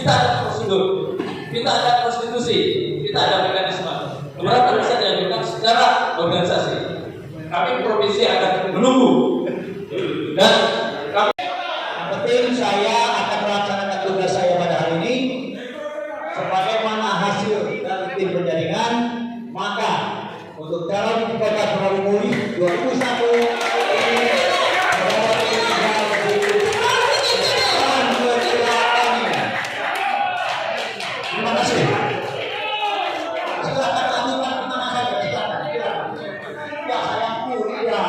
Kita ada prosedur, kita ada konstitusi, kita ada mekanisme. Keberatan bisa diajukan secara organisasi. Kami provinsi akan menunggu dan kami. Yang penting saya akan melaksanakan tugas saya pada hari ini sebagaimana hasil dari tim penjaringan. Maka untuk calon Kota Sukabumi 2001 terima kasih. Silakan lanjutkan kemana saja, silakan. Ya, saya ya.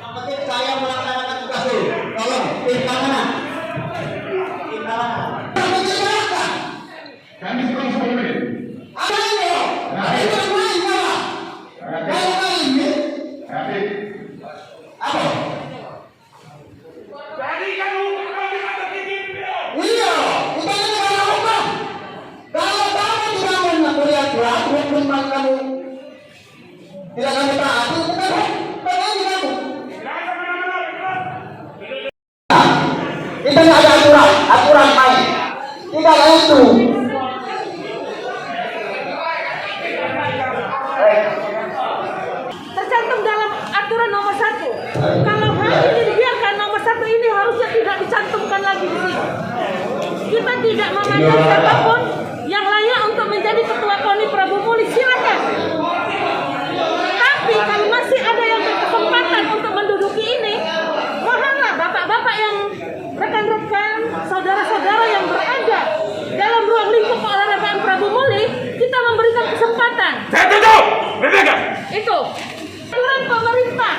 Yang penting saya melaksanakan tugas dulu. Tolong, tim kanan. Tim kanan. Kami sudah solid. Apa ini? Itu main apa? Kalau main ini, Tapi apa? jadi kamu kata Iya, kita ini kalau apa? Kalau kamu tidak melihat hukum kamu tidak kami taati, bukan kamu. Kita tidak ada aturan main. Tidak ada itu. Tercantum dalam aturan nomor 1. Kalau hal ini dibiarkan, nomor 1 ini harusnya tidak dicantumkan lagi di sini. Kita tidak memandang siapapun yang layak untuk menjadi ketua KONI Prabu Muli, silakan. Tapi kalau masih ada yang berkesempatan untuk menduduki ini, mohonlah bapak-bapak yang rekan-rekan, saudara-saudara yang berada dalam ruang lingkup keolahragaan Prabu Muli, kita memberikan kesempatan. saya tutup. Berbeda. Itu aturan pemerintah.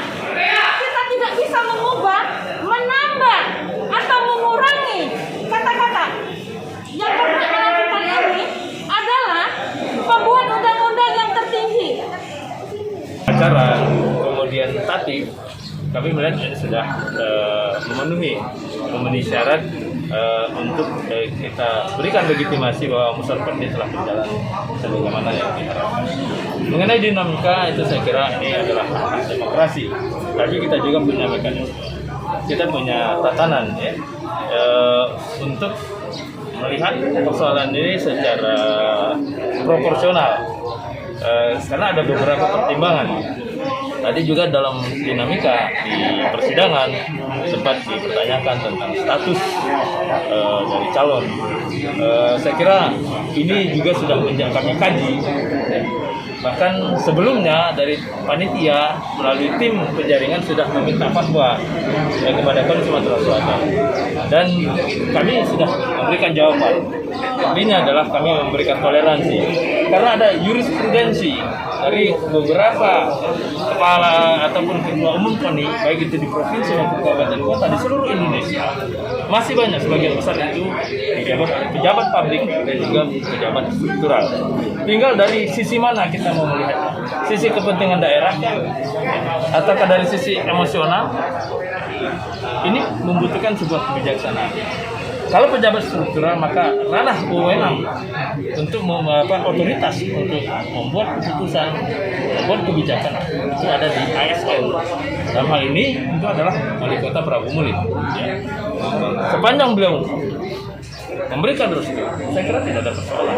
Kita tidak bisa mengubah, menambah atau mengurangi kata-kata. Yang berhak melakukan ini adalah pembuat undang-undang yang tertinggi. Acara kemudian tatip, kami melihat ini sudah memenuhi syarat untuk kita berikan legitimasi bahwa musyawarah telah berjalan sebagaimana yang diharapkan. Mengenai dinamika itu saya kira ini adalah hak demokrasi, tapi kita juga punya mekanisme, kita punya tatanan ya untuk melihat persoalan ini secara proporsional karena ada beberapa pertimbangan. Tadi juga dalam dinamika di persidangan sempat dipertanyakan tentang status dari calon. Saya kira ini juga sudah kami kaji. Bahkan sebelumnya dari panitia melalui tim penjaringan sudah meminta fatwa kepada KONI Sumatera Selatan. Dan kami sudah memberikan jawaban. Ini adalah kami memberikan toleransi. Karena ada jurisprudensi dari beberapa kepala ataupun ketua umum KONI, baik itu di provinsi maupun kabupaten kota di seluruh Indonesia, masih banyak sebagian besar itu dijabat oleh pejabat publik dan juga pejabat struktural. Tinggal dari sisi mana kita mau melihat, sisi kepentingan daerah ataukah dari sisi emosional. Ini membutuhkan sebuah kebijaksanaan. Kalau pejabat struktural maka ranah wewenang untuk otoritas untuk membuat keputusan, membuat kebijakan itu ada di ASN. Dalam hal ini itu adalah Wali Kota Prabu Muli. Ya. Sepanjang beliau memberikan restu, saya kira tidak ada persoalan.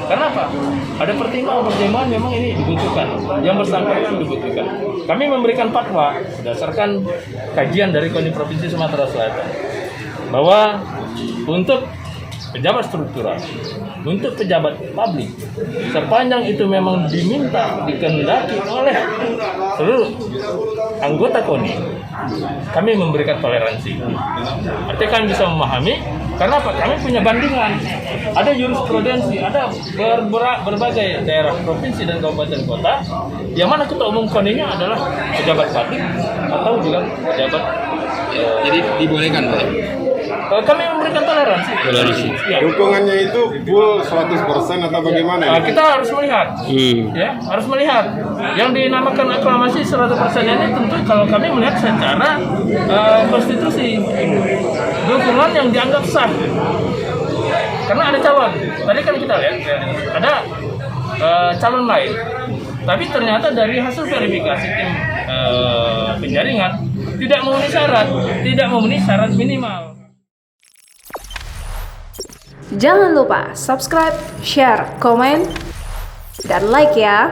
Karena apa? Ada pertimbangan memang ini dibutuhkan. Yang bersangkutan dibutuhkan. Kami memberikan fatwa berdasarkan kajian dari KONI Provinsi Sumatera Selatan bahwa untuk pejabat struktural, untuk pejabat publik, sepanjang itu memang diminta, dikehendaki oleh seluruh anggota KONI, kami memberikan toleransi. Artinya kami bisa memahami, karena apa? Kami punya bandingan, ada jurisprudensi, ada berbagai daerah, provinsi dan kabupaten kota, yang mana ketua umum KONI-nya adalah pejabat publik atau juga pejabat. Jadi dibolehkan, Pak? Kami memberikan toleransi. Ya. Dukungannya itu full 100% atau bagaimana? Kita harus melihat, ya, harus melihat. Yang dinamakan aklamasi 100% ini tentu kalau kami melihat secara konstitusi, dukungan yang dianggap sah. Karena ada calon. Tadi kan kita lihat ada calon lain Tapi ternyata dari hasil verifikasi tim penjaringan tidak memenuhi syarat minimal. Jangan lupa subscribe, share, komen, dan like ya.